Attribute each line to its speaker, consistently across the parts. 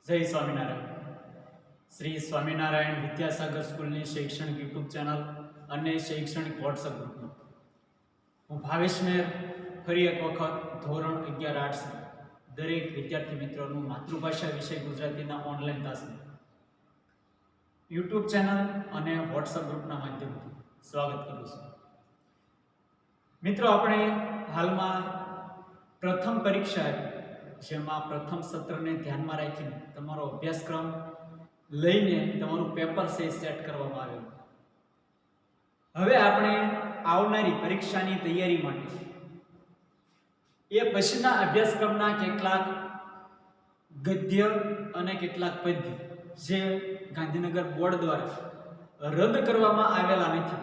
Speaker 1: જય સ્વામિનારાયણ. શ્રી સ્વામિનારાયણ વિદ્યાસાગર સ્કૂલની શૈક્ષણિક યુટ્યુબ ચેનલ અને શૈક્ષણિક વોટ્સઅપ ગ્રુપમાં હું ભાવેશ મેર ફરી એક વખત ધોરણ 11 આર્ટ્સ દરેક વિદ્યાર્થી મિત્રોનું માતૃભાષા વિષય ગુજરાતીના ઓનલાઈન ક્લાસમાં યુટ્યુબ ચેનલ અને વોટ્સઅપ ગ્રુપના માધ્યમથી સ્વાગત કરું છું. મિત્રો, આપણે હાલમાં પ્રથમ પરીક્ષા આપી, જેમાં પ્રથમ સત્રને ધ્યાનમાં રાખીને તમારો અભ્યાસક્રમ લઈને તમારું પેપર સેટ કરવામાં આવેલું. હવે આપણે આવનારી પરીક્ષાની તૈયારી માટે એ પછીના અભ્યાસક્રમના કેટલાક ગદ્ય અને કેટલાક પદ્ય જે ગાંધીનગર બોર્ડ દ્વારા રદ કરવામાં આવેલા નથી,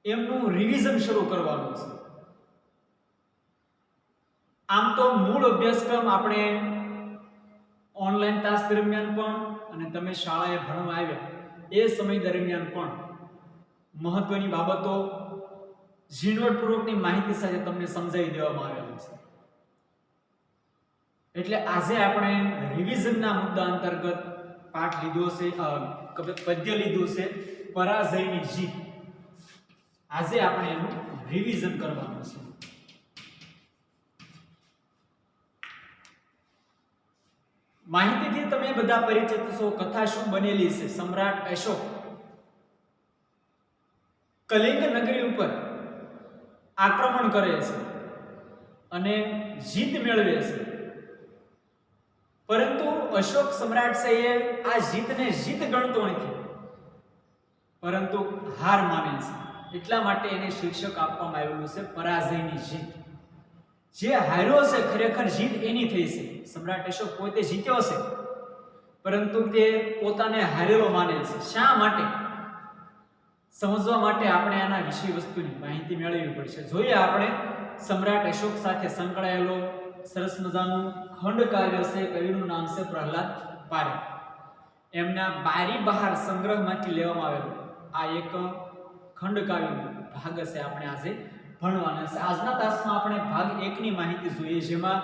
Speaker 1: એમનું રિવિઝન શરૂ કરવાનું છે. આમ તો મૂળ અભ્યાસક્રમ આપણે ઓનલાઈન ક્લાસ દરમિયાન પણ અને તમે શાળાએ ભણવા આવ્યા એ સમય દરમિયાન પણ મહત્વની બાબતો ઝીણવટપૂર્વકની માહિતી સાથે તમને સમજાવી દેવામાં આવેલું છે. એટલે આજે આપણે રિવિઝનના મુદ્દા અંતર્ગત પાઠ લીધો છે, પદ્ય લીધું છે પરાજયની જીત. આજે આપણે એનું રિવિઝન કરવાનું છે. માહિતીથી તમે બધા પરિચિત છો. કથા શું બનેલી છે? સમ્રાટ અશોક કલિંગ નગરી ઉપર આક્રમણ કરે છે અને જીત મેળવે છે, પરંતુ અશોક સમ્રાટ છે એ આ જીતને જીત ગણતો નથી, પરંતુ હાર માને છે. એટલા માટે એને શીર્ષક આપવામાં આવેલું છે પરાજયની જીત. જે હાર્યો છે ખરેખર જીત એની થઈ છે. સમ્રાટ અશોક પોતે જીત્યો છે, પરંતુ તે પોતાને હારેલો માને છે. શા માટે? સમજવા માટે આપણે આના વિષય વસ્તુની માહિતી મેળવવી પડશે. જોઈએ આપણે સમ્રાટ અશોક સાથે સંકળાયેલો સરસ મજાનું ખંડ કાવ્ય છે. કવિનું નામ છે પ્રહલાદ પારેખ. એમના બારી બહાર સંગ્રહમાંથી લેવામાં આવેલો આ એક ખંડ કાવ્યનો ભાગ છે. આપણે આજે ભણવાના છે. આજના તાસમાં આપણે ભાગ 1 ની માહિતી જોઈએ, જેમાં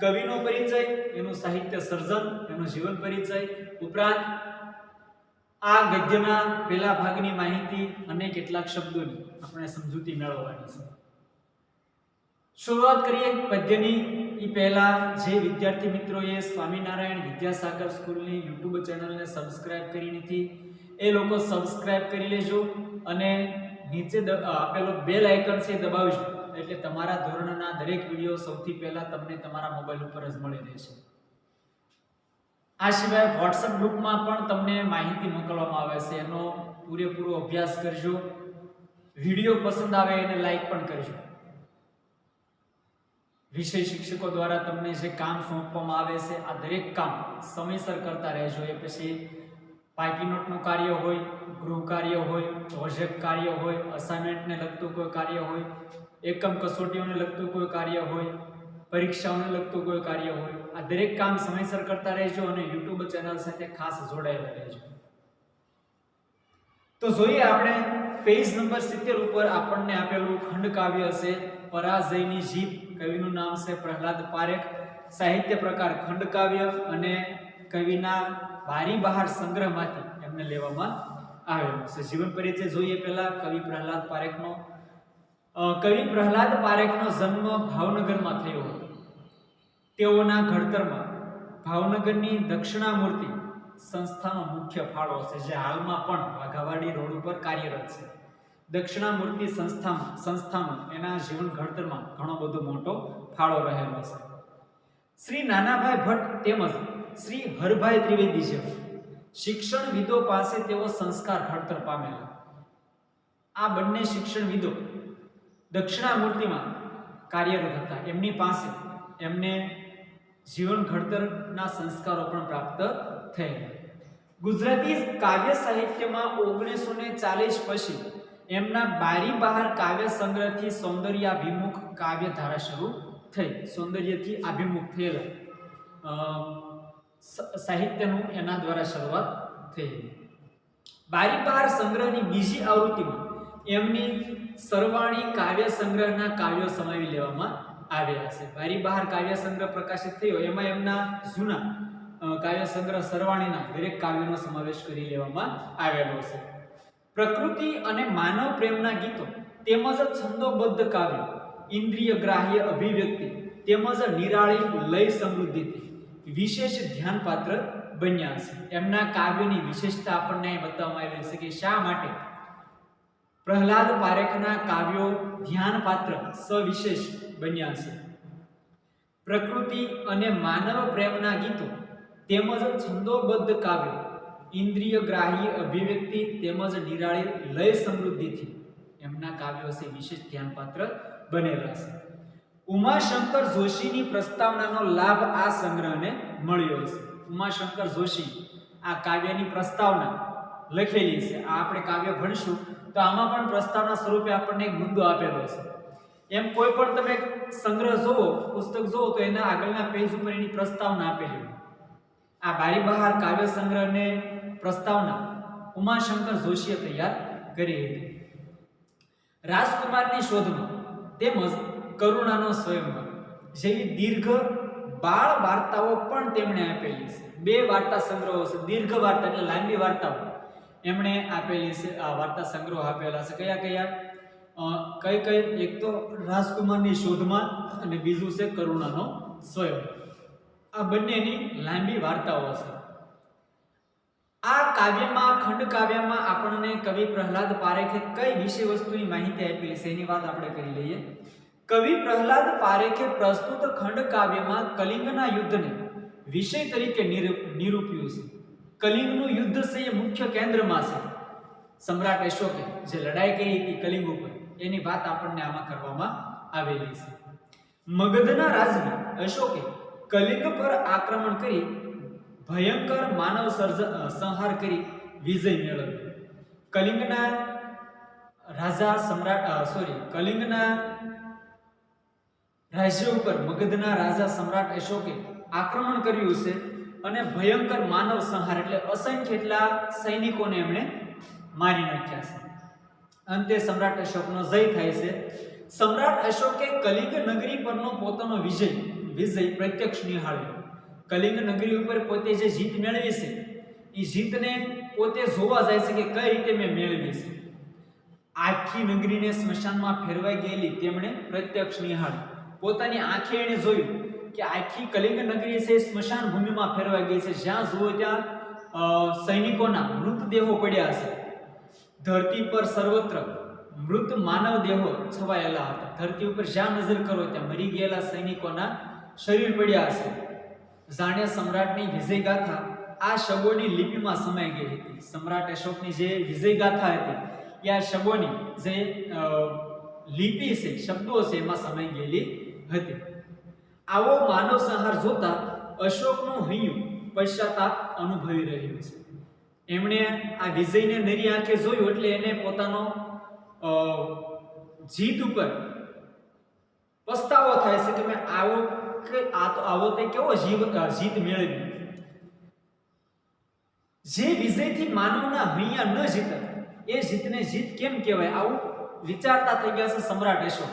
Speaker 1: કવિનો પરિચય, એનું સાહિત્ય સર્જન, એનો જીવન પરિચય, ઉપરાંત આ ગદ્યના પહેલા ભાગની માહિતી અને કેટલાક શબ્દોની આપણે સમજૂતી મેળવવાની છે. શરૂઆત કરીએ પદ્યની. એ પહેલા જે વિદ્યાર્થી મિત્રોએ સ્વામિનારાયણ વિદ્યાસાગર સ્કૂલની યુટ્યુબ ચેનલને સબસ્ક્રાઇબ કરી નથી એ લોકો સબસ્ક્રાઇબ કરી લેજો અને નીચે આપેલો બેલ આઇકન છે દબાવજો, એટલે તમારા ધોરણના દરેક વિડીયો સૌથી પહેલા તમને તમારા મોબાઈલ ઉપર જ મળી રહેશે. આ સિવાય વોટ્સએપ ગ્રુપમાં પણ તમને માહિતી મોકલવામાં આવે છે. એનો પૂરેપૂરો અભ્યાસ કરજો. વિડીયો પસંદ આવે એને લાઈક પણ કરજો. વિષય શિક્ષકો દ્વારા તમને જે કામ સોંપવામાં આવે છે આ દરેક કામ સમયસર કરતા રહેજો. એ પછી પાકી નોટનું કાર્ય હોય, ગૃહ કાર્ય હોય, પ્રોજેક્ટ કાર્ય હોય, અસાઇનમેન્ટને લગતું કોઈ કાર્ય હોય, એકમ કસોટીઓને લગતું કોઈ કાર્ય હોય, પરીક્ષાઓને લગતું કોઈ કાર્ય હોય, આ દરેક કામ સમયસર કરતા રહેજો અને યુટ્યુબ ચેનલ સાથે ખાસ જોડાયેલા રહેજો. તો જોઈએ આપણે પેજ નંબર 70 ઉપર આપણને આપેલું ખંડ કાવ્ય છે પરાજયની જીત. કવિનું નામ છે પ્રહલાદ પારેખ. સાહિત્ય પ્રકાર ખંડ કાવ્ય અને કવિના બારી બહાર સંગ્રહમાંથી એમને લેવામાં આવેલું છે. જીવન પરિચય જોઈએ પહેલા કવિ પ્રહલાદ પારેખનો. કવિ પ્રહલાદ પારેખનો જન્મ ભાવનગરમાં થયો હતો. તેઓના ઘડતરમાં ભાવનગરની દક્ષિણામૂર્તિ સંસ્થાનો મુખ્ય ફાળો છે, જે હાલમાં પણ વાઘાવાડી રોડ ઉપર કાર્યરત છે. દક્ષિણામૂર્તિ સંસ્થાનો એના જીવન ઘડતરમાં ઘણો બધો મોટો ફાળો રહેલો છે. શ્રી નાનાભાઈ ભટ્ટ તેમજ શ્રી હરભાઈ ત્રિવેદી જેવા શિક્ષણવિદો પાસે તેઓ સંસ્કાર ઘડતર પામેલા. આ બંને શિક્ષણવિદો દક્ષિણામૂર્તિમાં કાર્યરત હતા. એમની પાસે એમને જીવન ઘડતરના સંસ્કારો પણ પ્રાપ્ત થયેલા. ગુજરાતી કાવ્ય સાહિત્યમાં 1940 પછી એમના બારી બહાર કાવ્ય સંગ્રહથી સૌંદર્યાભિમુખ કાવ્ય ધારા શરૂ થઈ. સૌંદર્યથી અભિમુખ થયેલા સાહિત્યનું એના દ્વારા શરૂઆત થઈ. બારી બહાર સંગ્રહની બીજી આવૃત્તિમાં એમની સરવાણી કાવ્ય સંગ્રહના કાવ્યો સમાવી લેવામાં આવ્યા છે. બારી બહાર કાવ્ય સંગ્રહ પ્રકાશિત થયો, એમાં એમના જૂના કાવ્ય સંગ્રહ સરવાણીના દરેક કાવ્યનો સમાવેશ કરી લેવામાં આવેલો છે. પ્રકૃતિ અને માનવ પ્રેમના ગીતો તેમજ છંદોબદ્ધ કાવ્યો ઇન્દ્રિય ગ્રાહ્ય અભિવ્યક્તિ તેમજ નિરાળી લય સમૃદ્ધિથી વિશેષ ધ્યાનપાત્ર બન્યા છે. એમના કાવ્યની વિશેષતા આપણને બતાવવામાં આવેલી છે કે શા માટે પ્રહલાદ પારેખના કાવ્યો ધ્યાનપાત્ર સવિશેષ બન્યા છે. પ્રકૃતિ અને માનવ પ્રેમના ગીતો તેમજ છંદોબદ્ધ કાવ્યો ઇન્દ્રિય ગ્રાહ્ય અભિવ્યક્તિ તેમજ નિરાળી લય સમૃદ્ધિથી એમના કાવ્યો છે વિશેષ ધ્યાનપાત્ર બનેલા છે. ઉમાશંકર જોશીની પ્રસ્તાવનાનો લાભ આ સંગ્રહને મળ્યો છે. ઉમાશંકર જોશી આ કાવ્યની પ્રસ્તાવના લખેલી છે. આ આપણે કાવ્ય ભણશું તો આમાં પણ પ્રસ્તાવના સ્વરૂપે આપણને એક મુદ્દો આપેલો છે. એમ કોઈ પણ તમે સંગ્રહ જોવો, પુસ્તક જોવો તો એના આગળના પેજ ઉપર એની પ્રસ્તાવના આપેલી હોય. આ બારી બહાર કાવ્ય સંગ્રહને પ્રસ્તાવના ઉમાશંકર જોશીએ તૈયાર કરી હતી. રાજકુમારની શોધમાં તેમજ કરુણાનો સ્વયંવર જેવી દીર્ઘ બાળ વાર્તાઓ પણ તેમણે આપેલી છે. બે વાર્તા સંગ્રહો છે. દીર્ઘ વાર્તા એટલે લાંબી વાર્તાઓ એમણે આપેલી છે. આ વાર્તા સંગ્રહો આપેલા છે. કયા કયા? કઈ એક તો રાજકુમારની શોધમાં અને બીજું છે કરુણાનો સ્વયંવર. આ બંનેની લાંબી વાર્તાઓ છે. આ કાવ્યમાં ખંડ કાવ્યમાં આપણને કવિ પ્રહલાદ પારેખે કઈ વિષય વસ્તુની માહિતી આપેલી છે એની વાત આપણે કરી લઈએ. કવિ પ્રહલાદ પારેખે પ્રસ્તુત ખંડ કાવ્યમાં કલિંગના યુદ્ધને વિષય તરીકે નિરૂપ્યું છે. કલિંગનું યુદ્ધ છે એ મુખ્ય કેન્દ્રમાં છે. સમ્રાટ અશોકે જે લડાઈ કરી હતી કલિંગ ઉપર એની વાત આપણને આમાં કરવામાં આવેલી છે. મગધના રાજવી અશોકે કલિંગ પર આક્રમણ કરી ભયંકર માનવ સંહાર કરી વિજય મેળવ્યો. કલિંગના રાજ્ય ઉપર મગધના રાજા સમ્રાટ અશોકે આક્રમણ કર્યું છે અને ભયંકર માનવ સંહાર એટલે અસંખ્ય એટલા સૈનિકોને એમણે મારી નાખ્યા છે. અંતે સમ્રાટ અશોકનો જય થાય છે. સમ્રાટ અશોકે કલિંગ નગરી પરનો પોતાનો વિજય પ્રત્યક્ષ નિહાળ્યો. કલિંગ નગરી ઉપર પોતે જે જીત મેળવી છે એ જીતને પોતે જોવા જાય છે કે કઈ રીતે મેં મેળવી છે. આખી નગરીને સ્મશાનમાં ફેરવાઈ ગયેલી તેમણે પ્રત્યક્ષ નિહાળી. પોતાની આંખે એણે જોયું કે આખી કલિંગ નગરી છે સ્મશાન ભૂમિમાં ફેરવાઈ ગઈ છે. જ્યાં જુઓ ત્યાં સૈનિકોના મૃતદેહો પડ્યા છે. ધરતી પર સર્વત્ર મૃત માનવ દેહો છવાયેલા હતા. ધરતી ઉપર જ્યાં નજર કરો ત્યાં મરી ગયેલા સૈનિકોના શરીર પડ્યા છે. જાણે સમ્રાટની વિજય ગાથા આ શબોની લિપિમાં સમાઈ ગઈ હતી. સમ્રાટ અશોકની જે વિજય ગાથા હતી એ આ શબોની જે લિપિ છે, શબ્દો છે એમાં સમાઈ ગયેલી હતી. આવો માનવ સંહાર જોતા અશોકનું હૈયું પશ્ચાતાપ અનુભવી રહ્યું છે. એમણે આ વિજયને નરી આંખે જોયું એટલે એને પોતાનો જીત ઉપર પસ્તાવો થાય છે કે મેં આવો તે કેવો જીત મેળવી. જે વિજયથી માનવના હૈયા ન જીતત એ જીતને જીત કેમ કહેવાય? આવું વિચારતા થઈ ગયા છે સમ્રાટ અશોક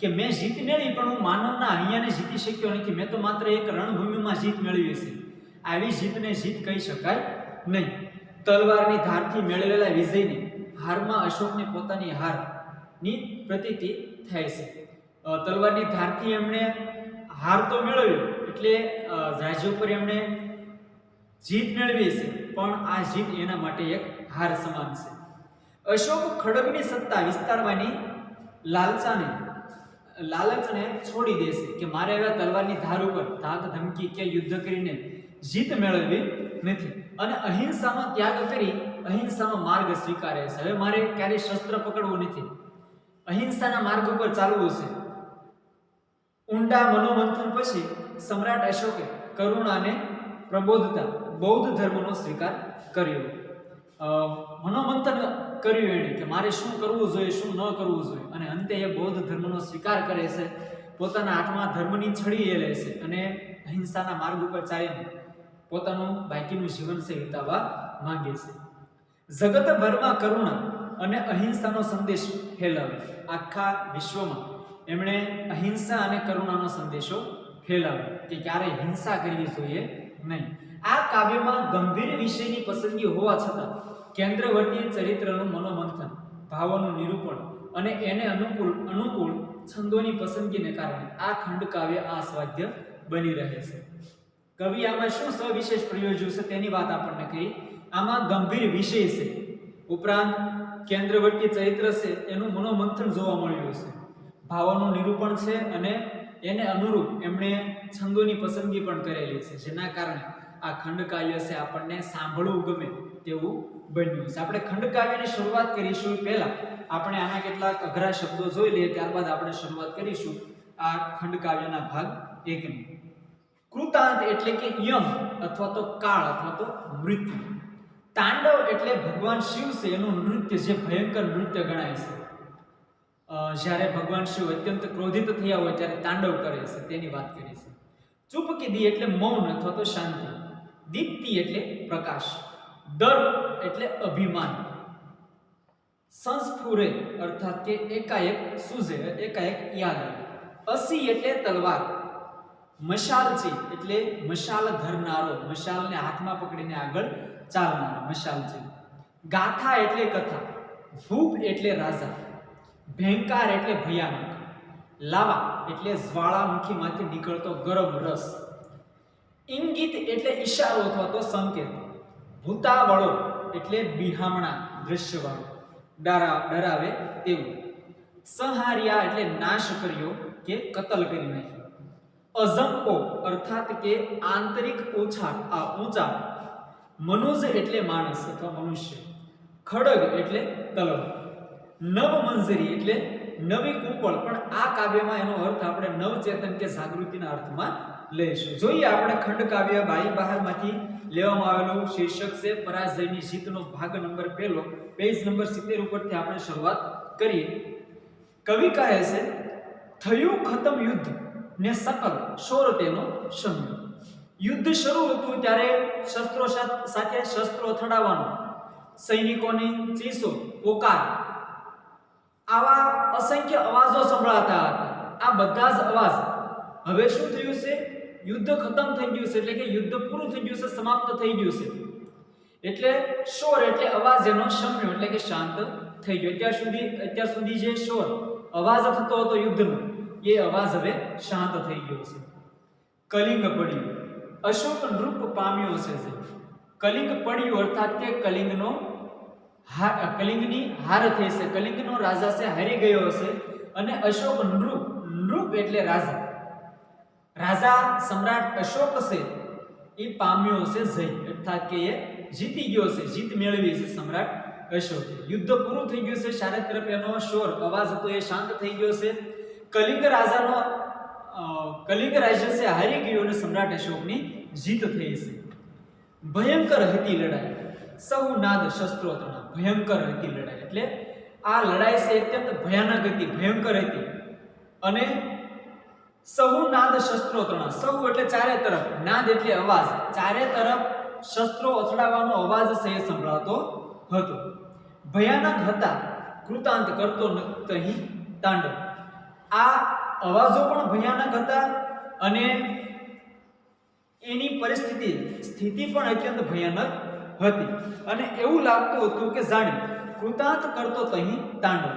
Speaker 1: કે મેં જીત મેળવી પણ હું માનવના હૈયાને જીતી શક્યો નથી. મેં તો માત્ર એક રણભૂમિમાં જીત મેળવી છે. આવી જીતને જીત કહી શકાય નહીં. તલવારની ધારથી મેળવેલા વિજયને હારમાં અશોકને પોતાની હારની પ્રતીતિ થાય છે. તલવારની ધારથી એમણે હાર તો મેળવ્યો એટલે રાજ્ય ઉપર એમણે જીત મેળવી છે પણ આ જીત એના માટે એક હાર સમાન છે. અશોક ખડગની સત્તા વિસ્તારવાની લાલચને છોડી દેશે કે મારે હવે તલવારની ધાર ઉપર ધાક ધમકી કે યુદ્ધ કરીને જીત મેળવવી નથી અને અહિંસામાં ત્યાગ કરી અહિંસાનો માર્ગ સ્વીકારે છે. હવે મારે ક્યારેય શસ્ત્ર પકડવું નથી, અહિંસાના માર્ગ ઉપર ચાલવું છે. ઊંડા મનોમંથન પછી સમ્રાટ અશોકે કરુણાને પ્રબોધતા બૌદ્ધ ધર્મનો સ્વીકાર કર્યો. મનોમંથન કર્યું એણે કે મારે શું કરવું જોઈએ, શું ન કરવું જોઈએ અને અંતે એ બૌદ્ધ ધર્મનો સ્વીકાર કરે છે. પોતાના હાથમાં ધર્મની છડી લે છે અને અહિંસાના માર્ગ ઉપર ચાલીને પોતાનું બાકીનું જીવન છે વિતાવવા માંગે છે. જગતભરમાં કરુણા અને અહિંસાનો સંદેશ ફેલાવ્યો. આખા વિશ્વમાં એમણે અહિંસા અને કરુણાનો સંદેશો ફેલાવ્યો કે ક્યારેય હિંસા કરવી જોઈએ નહીં. આ કાવ્યમાં ગંભીર વિષયની પસંદગી હોવા છતાં કેન્દ્રવર્તી ચરિત્રનું મનોમંથન, ભાવોનું નિરૂપણ અને એને અનુકૂળ છંદોની પસંદગીને કારણે આ ખંડ કાવ્ય આસ્વાદ્ય બની રહે છે. કવિ આમાં શું સવિશેષ પ્રયોજ્યું છે તેની વાત આપણને કહી. આમાં ગંભીર વિષય છે, ઉપરાંત કેન્દ્રવર્તી ચરિત્ર છે એનું મનોમંથન જોવા મળ્યું છે, ભાવોનું નિરૂપણ છે અને એને અનુરૂપ એમણે છંદોની પસંદગી પણ કરેલી છે, જેના કારણે આ ખંડકાવ્ય છે આપણને સાંભળવું ગમે તેવું બન્યું છે. આપણે ખંડકાવ્યની શરૂઆત કરીશું પહેલા આપણે આના કેટલાક અઘરા શબ્દો જોઈ લઈએ, ત્યારબાદ આપણે શરૂઆત કરીશું આ ખંડકાવ્યના ભાગ 1 ની. કૃતાંત એટલે કે યમ અથવા તો કાળ અથવા તો મૃત્યુ. તાંડવ એટલે ભગવાન શિવ છે એનું નૃત્ય, જે ભયંકર નૃત્ય ગણાય છે. જ્યારે ભગવાન શિવ અત્યંત ક્રોધિત થયા હોય ત્યારે તાંડવ કરે છે તેની વાત કરી છે. ચૂપકીદી એટલે મૌન અથવા તો શાંતિ. દીપ્તિ એટલે પ્રકાશ. દર્પ એટલે અભિમાન. સંસ્ફુરે અર્થાત કે એકાએક સૂઝે, એકાએક યાદ આવે. અસી એટલે તલવાર. મશાલચી એટલે મશાલ ધરનારો, મશાલને હાથમાં પકડીને આગળ ચાલનારો મશાલચી. ગાથા એટલે કથા. ભૂપ એટલે રાજા. ભયંકાર એટલે ભયાનક. લાવા એટલે જ્વાળામુખીમાંથી નીકળતો ગરમ રસ. ઇંગિત એટલે ઈશારો અથવા તો સંકેત. ભૂતાવળો એટલે બિહામણા, દ્રશ્યવાળો, ડરાવે તેવું. સંહાર્યા એટલે નાશ કર્યો કે કતલ કરી નાખ્યો. અજંપો અર્થાત કે આંતરિક ઊંચા. મનુજ એટલે માણસ અથવા મનુષ્ય. ખડગ એટલે તલવાર. નવમંજરી એટલે નવી કુંપળ, પણ આ કાવ્યમાં એનો અર્થ આપણે નવચેતન કે જાગૃતિના અર્થમાં લઈશું. જોઈએ આપણે ખંડ કાવ્ય બાઈ બહારમાંથી લેવામાં આવેલું શીર્ષક છે પરાજયની જીતનો ભાગ નંબર 1, પેજ નંબર 70 ઉપરથી આપણે શરૂઆત કરીએ. કવિ કહે છે, થયું ખતમ યુદ્ધ ને સકલ શોર તેનો શમ્યો. યુદ્ધ શરૂ હતું ત્યારે શસ્ત્રો સાથે શસ્ત્રો અથડાવવાનો, સૈનિકોની ચીસો, પોકાર, આવા અસંખ્ય અવાજો સંભળાતા હતા. આ બધા જ અવાજ હવે શું થયું છે? યુદ્ધ ખતમ થઈ ગયું છે, એટલે કે યુદ્ધ પૂરું થઈ ગયું છે, સમાપ્ત થઈ ગયું છે. એટલે શોર એટલે અવાજ એનો શમ્યો એટલે કે શાંત થઈ ગયો. અત્યાર સુધી જે શોર અવાજ થતો હતો યુદ્ધનો, એ અવાજ હવે શાંત થઈ ગયો છે. કલિંગ પડ્યું. અશોક નૃપ પામ્યો છે. કલિંગ પડ્યું અર્થાત કે કલિંગની હાર થઈ છે, કલિંગનો રાજા છે હારી ગયો હશે. અને અશોક નૃપ એટલે રાજા, સમ્રાટ અશોક છે એ પામ્યો છે જય, અર્થાત કે એ જીતી ગયો છે, જીત મેળવી છે સમ્રાટ અશોક. યુદ્ધ પૂરું થઈ ગયું છે, ચારે તરફ એનો શોર અવાજ હતો એ શાંત થઈ ગયો છે. કલિંગ રાજ્ય છે હારી ગયું અને સમ્રાટ અશોકની જીત થઈ છે. ભયંકર હતી લડાઈ. સહુ નાદ શસ્ત્રો તણા. ભયંકર હતી લડાઈ એટલે આ લડાઈ છે અત્યંત ભયાનક હતી, ભયંકર હતી. અને સહુ નાદ શસ્ત્રો તણા. સહુ એટલે ચારે તરફ, નાદ એટલે અવાજ, ચારે તરફ શસ્ત્રો અથડાવવાનો અવાજ છે એ સંભળાતો હતો. ભયાનક હતા કૃતાંત કરતો તહી તાંડવ. આ અવાજો પણ ભયાનક હતા અને એની સ્થિતિ પણ અત્યંત ભયાનક હતી. અને એવું લાગતું હતું કે જાણે કૃતાંત કરતો તહી તાંડવ.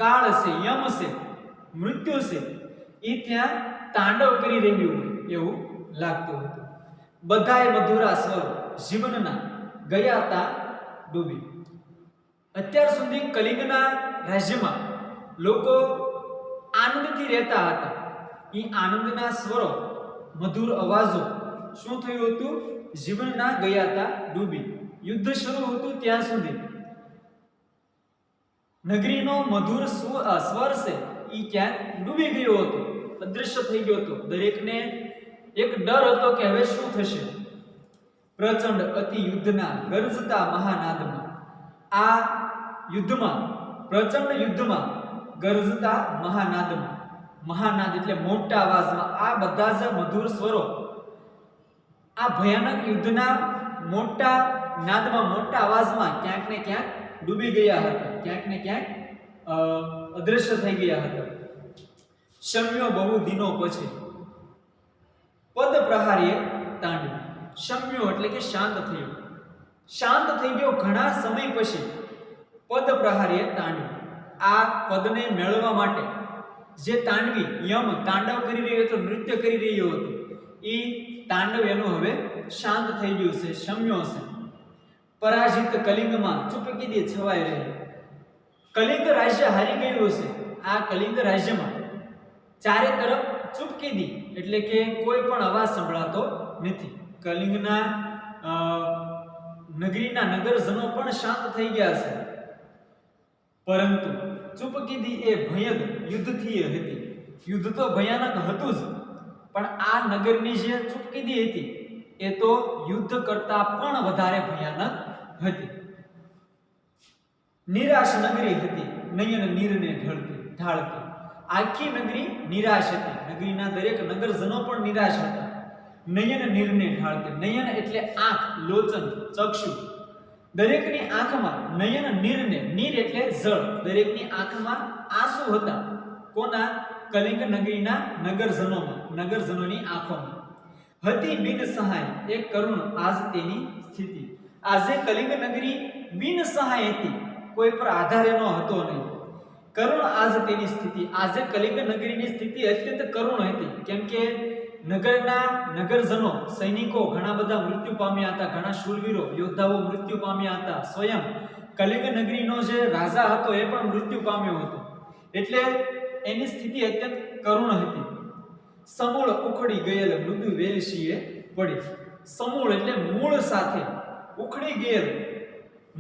Speaker 1: કાળ છે, યમ છે, મૃત્યુ છે, એ ત્યાં તાંડવ કરી રહ્યું હોય એવું લાગતું હતું. બધાએ મધુરા સ્વર જીવનના ગયા તા ડૂબી. અત્યાર સુધી કલિંગના રાજ્યમાં લોકો આનંદથી રહેતા હતા. એ આનંદના સ્વરો, મધુર અવાજો શું થયું હતું? જીવનના ગયા તા ડૂબી. યુદ્ધ શરૂ હતું ત્યાં સુધી નગરીનો મધુર સ્વર છે એ ક્યાંક ડૂબી ગયો હતો, અદૃશ્ય થઈ ગયો હતો. દરેકને એક ડર હતો કે હવે શું થશે. પ્રચંડ અતિ યુદ્ધના ગરજતા મહાનાદમાં. આ યુદ્ધમાં, પ્રચંડ યુદ્ધમાં, ગરજતા મહાનાદમાં, મહાનાદ એટલે મોટા અવાજમાં, આ બધા જ મધુર સ્વરો આ ભયાનક યુદ્ધના મોટા નાદમાં, મોટા અવાજમાં ક્યાંક ને ક્યાંક ડૂબી ગયા હતા, ક્યાંક ને ક્યાંક અદૃશ્ય થઈ ગયા હતા. શમ્યો બહુ દિનો પછી પદ પ્રહારીએ તાંડવ. શમ્યો એટલે કે શાંત થયો. શાંત થઈ ગયો ઘણા સમય પછી પદ પ્રહારીએ તાંડવી. આ પદને મેળવવા માટે જે તાંડવી યમ તાંડવ કરી રહ્યો હતો, નૃત્ય કરી રહ્યો હતો, એ તાંડવ એનું હવે શાંત થઈ ગયું છે, શમ્યો છે. પરાજિત કલિંગમાં ચૂપકીદી છવાઈ રહી. કલિંગ રાજ્ય હારી ગયું છે. આ કલિંગ રાજ્યમાં ચારે તરફ ચૂપકીદી એટલે કે કોઈ પણ અવાજ સંભળાતો નથી. કલિંગના નગરીના નગરજનો પણ શાંત થઈ ગયા છે. પરંતુ ચૂપકીદી એ ભયંક યુદ્ધથી હતી. યુદ્ધ તો ભયાનક હતું જ, પણ આ નગરની જે ચૂપકીદી હતી એ તો યુદ્ધ કરતા પણ વધારે ભયાનક હતી. નિરાશ નગરી હતી, નયન નીરને ઢાળતી. આખી નગરી નિરાશ હતી. નગરીના દરેક નગરજનો પણ નિરાશ હતા. નયન નીરને ઢાળતી. નયન એટલે આંખ, લોચન, ચક્ષુ. દરેકની આંખમાં નયન નીરને, નીર એટલે જળ, દરેકની આંખમાં આંસુ હતા. કોના? કલિંગ નગરીના નગરજનોની આંખોમાં હતી બિન સહાય એક કરુણ આજ તેની સ્થિતિ. આજે કલિંગ નગરી બિન સહાય હતી, કોઈ પર આધારે ન હતો નહીં. કરુણ આજ તેની સ્થિતિ. આજે કલિંગ નગરીની સ્થિતિ અત્યંત કરુણ હતી, કેમ કે નગરના નગરજનો, સૈનિકો ઘણા બધા મૃત્યુ પામ્યા હતા. ઘણા શૂરવીરો યોદ્ધાઓ મૃત્યુ પામ્યા હતા. સ્વયં કલિંગ નગરીનો જે રાજા હતો એ પણ મૃત્યુ પામ્યો હતો. એટલે એની સ્થિતિ અત્યંત કરુણ હતી. સમૂળ ઉખડી ગયેલ મૃદુ વેલશીએ પડી. સમૂળ એટલે મૂળ સાથે, ઉખડી ગયેલ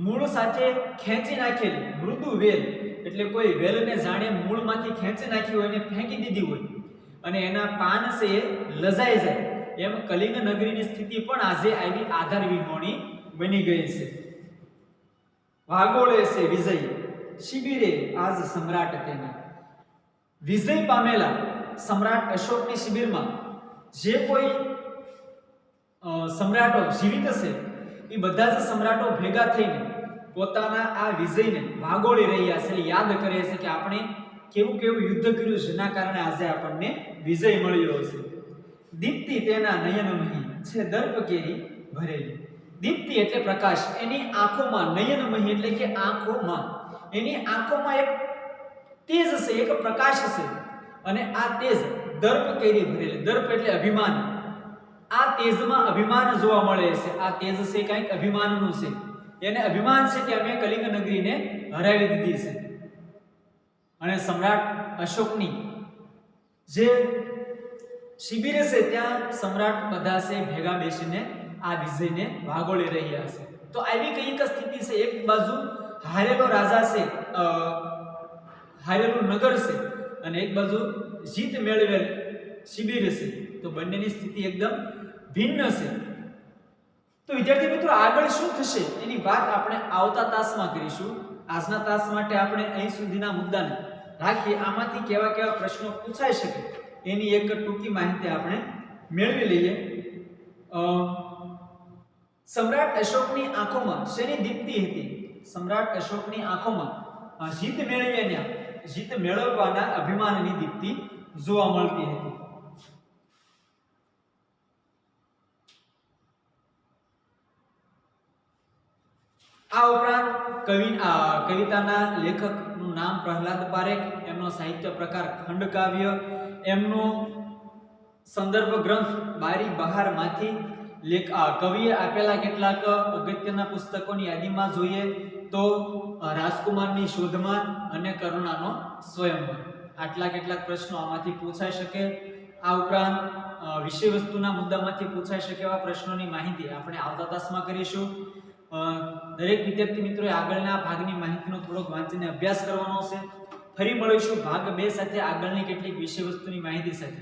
Speaker 1: મૂળ સાથે ખેંચી નાખેલી. મૃદુ વેલ એટલે કોઈ વેલને જાણે મૂળમાંથી ખેંચી નાખી હોય અને ફેંકી દીધી હોય અને એના પાન છે એ લજાઈ જાય, એમ કલિંગ નગરીની સ્થિતિ પણ આજે આવી આધાર વિહોણી બની ગઈ છે. વાગોળે છે વિજય શિબિરે આજ સમ્રાટ તેના. વિજય પામેલા સમ્રાટ અશોકની શિબિરમાં જે કોઈ સમ્રાટો જીવિત છે એ બધા જ સમ્રાટો ભેગા થઈને પોતાના આ વિજયને વાગોળી રહ્યા છે, યાદ કરે છે કે આપણે કેવું કેવું યુદ્ધ કર્યું છે, જેના કારણે આજે આપણને વિજય મળ્યો છે. દીપ્તિ તેના નયનમહી છે દર્પ કેરી ભરેલી. દીપ્તિ એટલે પ્રકાશ. એની આંખોમાં, નયનમહી એટલે કે આંખોમાં, એની આંખોમાં એક તેજ છે, એક પ્રકાશ છે અને આ તેજ દર્પ કેરી ભરેલી. દર્પ એટલે અભિમાન. આ તેજમાં અભિમાન જોવા મળે છે. આ તેજ છે કંઈક અભિમાનનું છે. એને અભિમાન છે કે અમે કલિંગ નગરીને હરાવી દીધી છે. અને સમ્રાટ અશોકની જે શિબિર છે ત્યાં સમ્રાટ બધા છે ભેગા બેસીને આ વિજયને વાગોળી રહ્યા છે. તો આવી કઈક સ્થિતિ છે. એક બાજુ હારેલો રાજા છે, હારેલું નગર છે, અને એક બાજુ જીત મેળવેલ શિબિર છે. તો બંનેની સ્થિતિ એકદમ ભિન્ન છે. તો વિદ્યાર્થી મિત્રો, આગળ શું થશે એની વાત આપણે આવતા તાસમાં કરીશું. આજના તાસ માટે આપણે અહીં સુધીના મુદ્દાને રાખીએ. આમાંથી કેવા કેવા પ્રશ્નો પૂછાઈ શકે એની એક ટૂંકી માહિતી આપણે મેળવી લઈએ. સમ્રાટ અશોકની આંખોમાં શેની દીપ્તિ હતી? સમ્રાટ અશોકની આંખોમાં જીત મેળવવાના અભિમાનની દીપ્તિ જોવા મળતી હતી. આ ઉપરાંત કવિતાના લેખકનું નામ પ્રહલાદ પારેખ, એમનો સાહિત્ય પ્રકાર ખંડકાવ્ય, એમનો સંદર્ભ ગ્રંથ બારી બહારમાંથી કવિએ આપેલા કેટલાક અગત્યના પુસ્તકોની યાદીમાં જોઈએ તો રાજકુમારની શોધમાં અને કરુણાનો સ્વયંવર. આટલા કેટલાક પ્રશ્નો આમાંથી પૂછાઈ શકે. આ ઉપરાંત વિષય વસ્તુના મુદ્દામાંથી પૂછાઈ શકે એવા પ્રશ્નોની માહિતી આપણે આવતા તાસમાં કરીશું. દરેક વિદ્યાર્થી મિત્રોએ આગળના ભાગની માહિતીનો થોડોક વાંચીને અભ્યાસ કરવાનો છે. ફરી મળીશું ભાગ 2 સાથે, આગળની કેટલીક વિષય વસ્તુની માહિતી સાથે.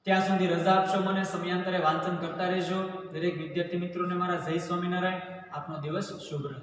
Speaker 1: ત્યાં સુધી રજા આપશો મને, સમયાંતરે વાંચન કરતા રહેજો. દરેક વિદ્યાર્થી મિત્રોને મારા જય સ્વામિનારાયણ. આપનો દિવસ શુભ રહે.